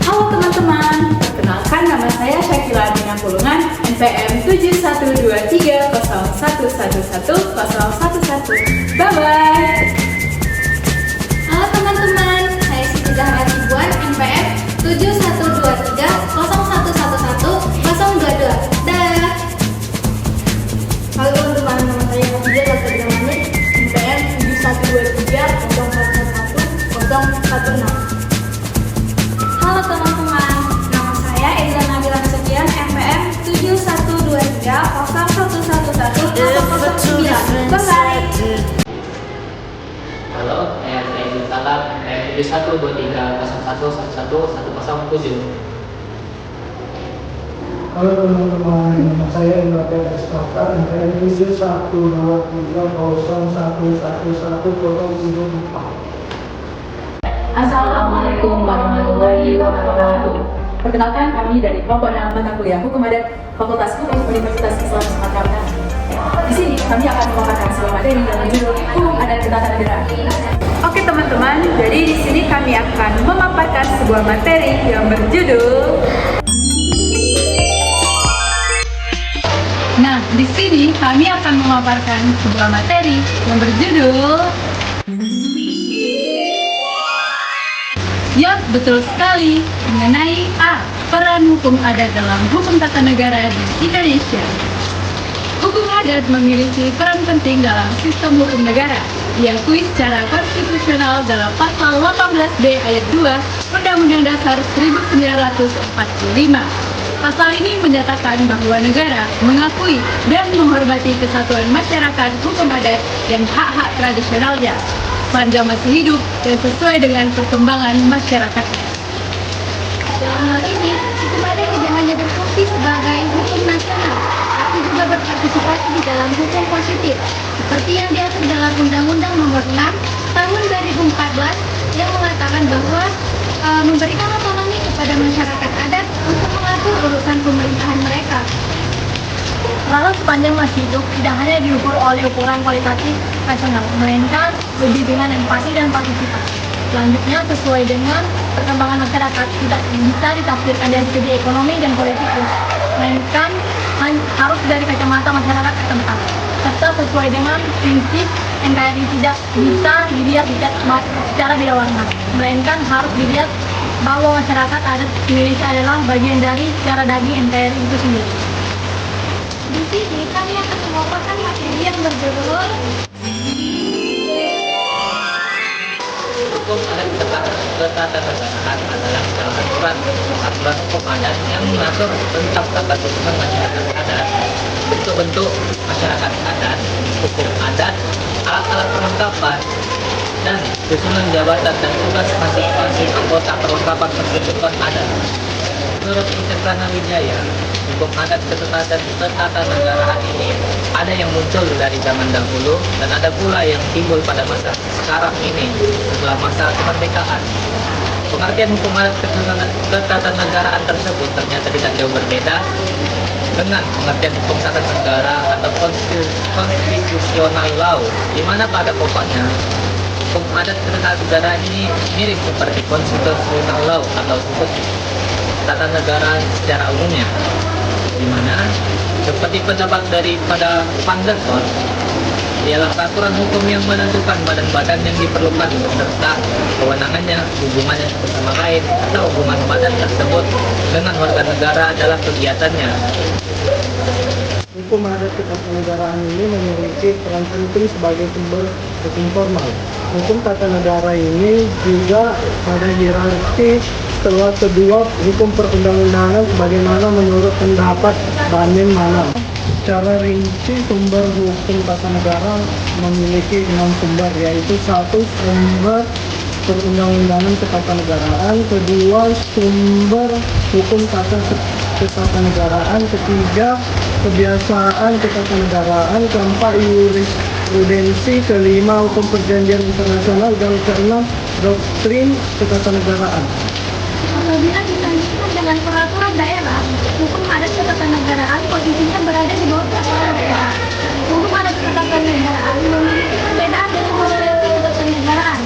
Halo teman-teman, perkenalkan nama saya Syakila Adina Pulungan, NPM 712301111011. Bye-bye. Halo teman-teman, saya Siti Zahra Ribuan, NPM 712301111022. Dah. Halo teman-teman, nama saya Khadijah Dr. Jamani, NPM 712301111016. Halo teman-teman, nama saya Eza Nabila Nasution, NPM 712301111009. Bye-bye. Halo, saya Izul Salam, NPM 712301111007. Halo teman-teman, nama saya Indra Destaka, NPM 712301111004. Assalamualaikum warahmatullahi wabarakatuh. Perkenalkan, kami dari kelompok 6 mata kuliah Hukum Adat Fakultas Hukum Universitas Islam Sumatera Utara. Di sini kami akan memaparkan sebuah materi dengan judul Hukum Adat Ketatanegaraan. Oke teman-teman, jadi di sini kami akan memaparkan sebuah materi yang berjudul. Nah, di sini kami akan memaparkan sebuah materi yang berjudul. Ya, betul sekali, mengenai peran hukum adat dalam hukum tata negara di Indonesia. Hukum adat memiliki peran penting dalam sistem hukum negara, diakui secara konstitusional dalam pasal 18B ayat 2 Undang-Undang Dasar 1945. Pasal ini menyatakan bahwa negara mengakui dan menghormati kesatuan masyarakat hukum adat dan hak-hak tradisionalnya sepanjang masih hidup dan sesuai dengan perkembangan masyarakatnya. Dalam hal ini, hukum adat tidak hanya berfungsi sebagai hukum nasional, tapi juga berpartisipasi di dalam hukum positif, seperti yang diatur dalam Undang-Undang Nomor 6 Tahun 2014 yang mengatakan bahwa memberikan otonomi kepada masyarakat adat untuk mengatur urusan pemerintahan mereka. Lalu sepanjang masih hidup tidak hanya diukur oleh ukuran kualitatif nasional, melainkan lebih dengan empati dan partisipasi. Selanjutnya, sesuai dengan perkembangan masyarakat, tidak bisa ditafsirkan dari segi ekonomi dan politik, melainkan harus dari kacamata masyarakat setempat, serta sesuai dengan prinsip NKRI tidak bisa dilihat secara bidawarna, melainkan harus dilihat bahwa masyarakat adat Indonesia adalah bagian dari darah daging NKRI itu sendiri. Di sini kami akan memaparkan materi yang berjudul Hukum adat ketatanegaraan adalah salah satu aturan hukum adat yang mengatur tentang tata kehidupan masyarakat adat, bentuk-bentuk masyarakat adat, hukum adat, alat-alat perlengkapan, dan susunan jabatan dan tugas masing-masing anggota perlengkapan kehidupan adat. Menurut Interprana Wijaya, hukum adat ketatanegaraan ini ada yang muncul dari zaman dahulu dan ada pula yang timbul pada masa sekarang ini setelah masa kemerdekaan. Pengertian hukum adat ketatanegaraan tersebut ternyata tidak jauh berbeda dengan pengertian hukum tata negara atau constitutional law, di mana pada pokoknya hukum adat ketatanegaraan ini mirip seperti constitutional law atau hukum tata negara secara umumnya, di mana seperti pendapat daripada Panderson ialah peraturan hukum yang menentukan badan-badan yang diperlukan serta kewenangannya, hubungannya bersama lain atau hubungan badan tersebut dengan warga negara adalah kegiatannya. Hukum adat ketatanegaraan ini memiliki peran penting sebagai sumber hukum formal. Hukum tata negara ini juga pada hierarki setelah kedua hukum perundang-undangan sebagaimana menurut pendapat Banin Manam. Secara rinci, sumber hukum tata negara memiliki 6 sumber, yaitu 1. Sumber perundang-undangan ketatanegaraan, kedua sumber hukum ketatanegaraan, ketiga kebiasaan ketatanegaraan, keempat jurisprudensi, kelima hukum perjanjian internasional, dan keenam doktrin ketatanegaraan. Apabila dilanjutkan dengan peraturan daerah, hukum adat ketatanegaraan posisinya berada di bawah peraturan daerah. Hukum adat ketatanegaraan memiliki perbedaan dengan konstitusi ketatanegaraan,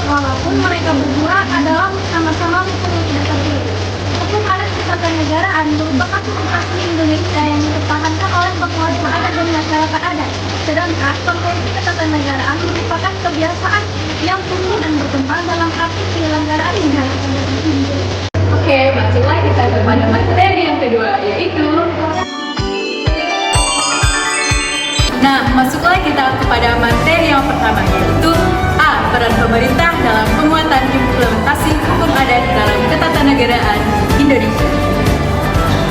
walaupun mereka berdua adalah sama-sama hukum yang tidak tertulis. Hukum adat ketatanegaraan merupakan hukum asli Indonesia yang dipertahankan oleh penguasa adat dan masyarakat adat. Sedangkan konvensi ketatanegaraan merupakan kebiasaan yang tumbuh dan berkembang dalam praktik penyelenggaraan negara. Oke, masuklah kita kepada materi yang kedua, yaitu masuklah kita kepada materi yang pertama, yaitu A. Peran pemerintah dalam penguatan implementasi hukum adat dalam ketatanegaraan Indonesia.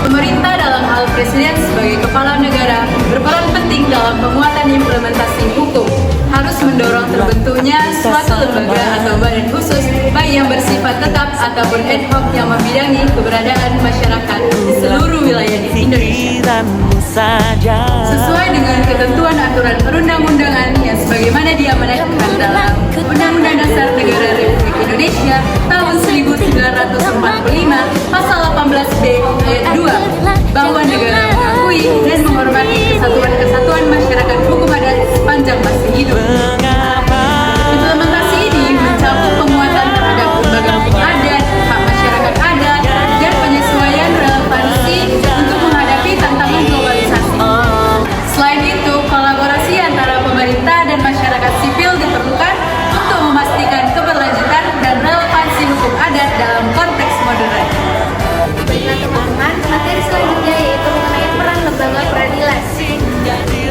Pemerintah dalam hal presiden sebagai kepala negara berperan penting dalam penguatan implementasi hukum. Harus mendorong terbentuknya suatu lembaga atau badan khusus, baik yang bersifat tetap ataupun ad hoc yang membidangi keberadaan masyarakat di seluruh wilayah di Indonesia. Sesuai dengan ketentuan aturan perundang-undangan yang sebagaimana diamanatkan dalam Undang-Undang Dasar Negara Republik Indonesia tahun 1945 pasal 18B ayat 2, bahwa negara mengakui dan menghormati kesatuan-kesatuan masyarakat hukum adat sepanjang masih hidup. Implementasi ini mencakup penguatan terhadap lembaga hukum adat, hak masyarakat adat, dan penyesuaian relevansi untuk menghadapi tantangan globalisasi. Selain itu, kolaborasi antara pemerintah dan masyarakat sipil diperlukan untuk memastikan keberlanjutan dan relevansi hukum adat dalam konteks modern. Nah teman-teman, materi selanjutnya yaitu mengenai peran lembaga peradilan.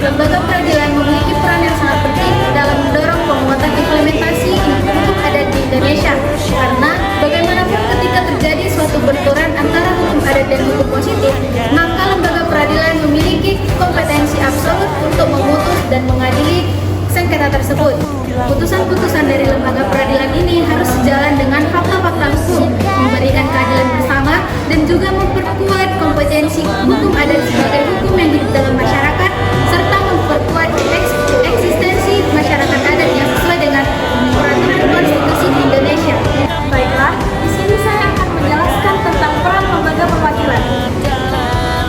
Lembaga peradilan memiliki peran yang sangat penting dalam mendorong penguatan implementasi hukum adat di Indonesia. Karena bagaimanapun ketika terjadi suatu benturan antara hukum adat dan hukum positif, maka lembaga peradilan memiliki kompetensi absolut untuk memutus dan mengadili sengketa tersebut. Putusan-putusan dari lembaga peradilan ini harus sejalan dengan fakta-fakta hukum, memberikan keadilan bersama, dan juga memperkuat kompetensi hukum adat sebagai hukum yang hidup dalam masyarakat, serta memperkuat eksistensi masyarakat adat yang sesuai dengan peraturan konstitusi di Indonesia. Baiklah, di sini saya akan menjelaskan tentang peran lembaga perwakilan.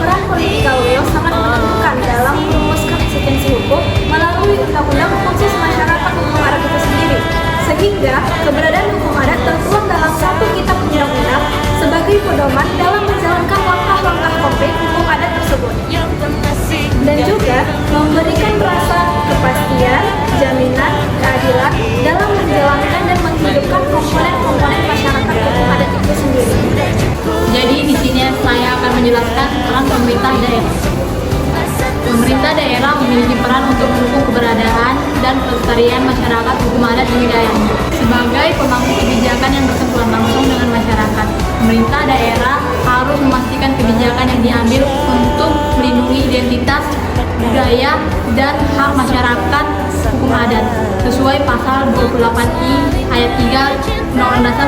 Peran political will sangat menentukan dalam merumuskan eksistensi hukum melalui undang-undang khusus masyarakat hukum adat itu sendiri, sehingga keberadaan hukum adat tertuang dalam satu kitab undang-undang sebagai pedoman dalam menjalankan langkah-langkah konkret hukum adat tersebut, dan juga memberikan rasa kepastian, jaminan, keadilan dalam menjalankan dan menghidupkan komponen-komponen masyarakat hukum adat itu sendiri. Jadi di sini saya akan menjelaskan peran pemerintah daerah. Pemerintah daerah memiliki peran untuk mendukung keberadaan dan pelestarian masyarakat hukum adat di wilayahnya. Sebagai pemangku kebijakan yang bersentuhan langsung dengan masyarakat, pemerintah daerah harus memastikan kebijakan yang diambil untuk melindungi identitas, budaya, dan hak masyarakat hukum adat sesuai pasal 28I ayat 3 Undang-Undang Dasar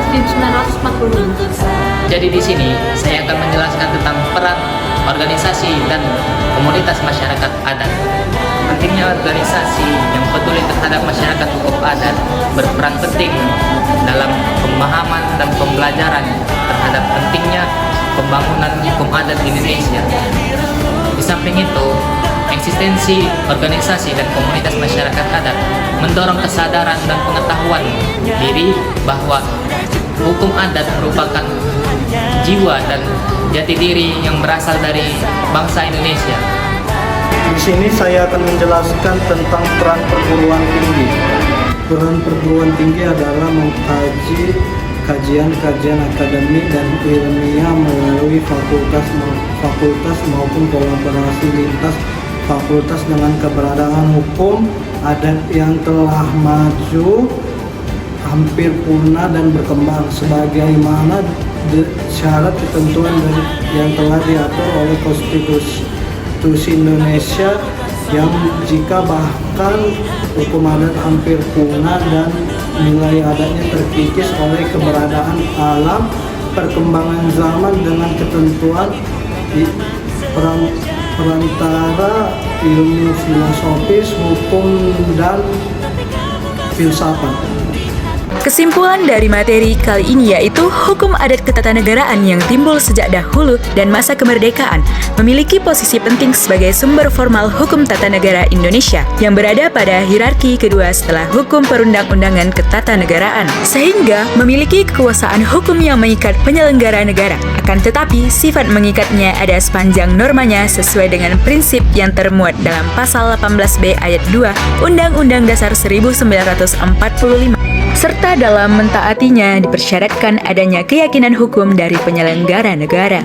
1945. Jadi di sini saya akan menjelaskan tentang peran organisasi dan komunitas masyarakat adat. Pentingnya organisasi yang peduli terhadap masyarakat hukum adat berperan penting dalam pemahaman dan pembelajaran terhadap pentingnya pembangunan hukum adat di Indonesia. Di samping itu, eksistensi organisasi dan komunitas masyarakat adat mendorong kesadaran dan pengetahuan diri bahwa hukum adat merupakan jiwa dan jati diri yang berasal dari bangsa Indonesia. Di sini saya akan menjelaskan tentang peran perguruan tinggi. Peran perguruan tinggi adalah mengkaji kajian-kajian akademik dan ilmiah melalui fakultas maupun kolaborasi lintas fakultas dengan keberadaan hukum adat yang telah maju, hampir punah dan berkembang sebagaimana syarat ketentuan yang telah diatur oleh Konstitusi Indonesia, yang jika bahkan hukum adat hampir punah dan nilai adatnya terkikis oleh keberadaan alam, perkembangan zaman dengan ketentuan perantara ilmu filosofis, hukum, dan filsafat. Kesimpulan dari materi kali ini yaitu hukum adat ketatanegaraan yang timbul sejak dahulu dan masa kemerdekaan memiliki posisi penting sebagai sumber formal hukum tata negara Indonesia yang berada pada hierarki kedua setelah hukum perundang-undangan ketatanegaraan, sehingga memiliki kekuasaan hukum yang mengikat penyelenggara negara. Akan tetapi, sifat mengikatnya ada sepanjang normanya sesuai dengan prinsip yang termuat dalam pasal 18B ayat 2 Undang-Undang Dasar 1945. Serta dalam mentaatinya dipersyaratkan adanya keyakinan hukum dari penyelenggara negara.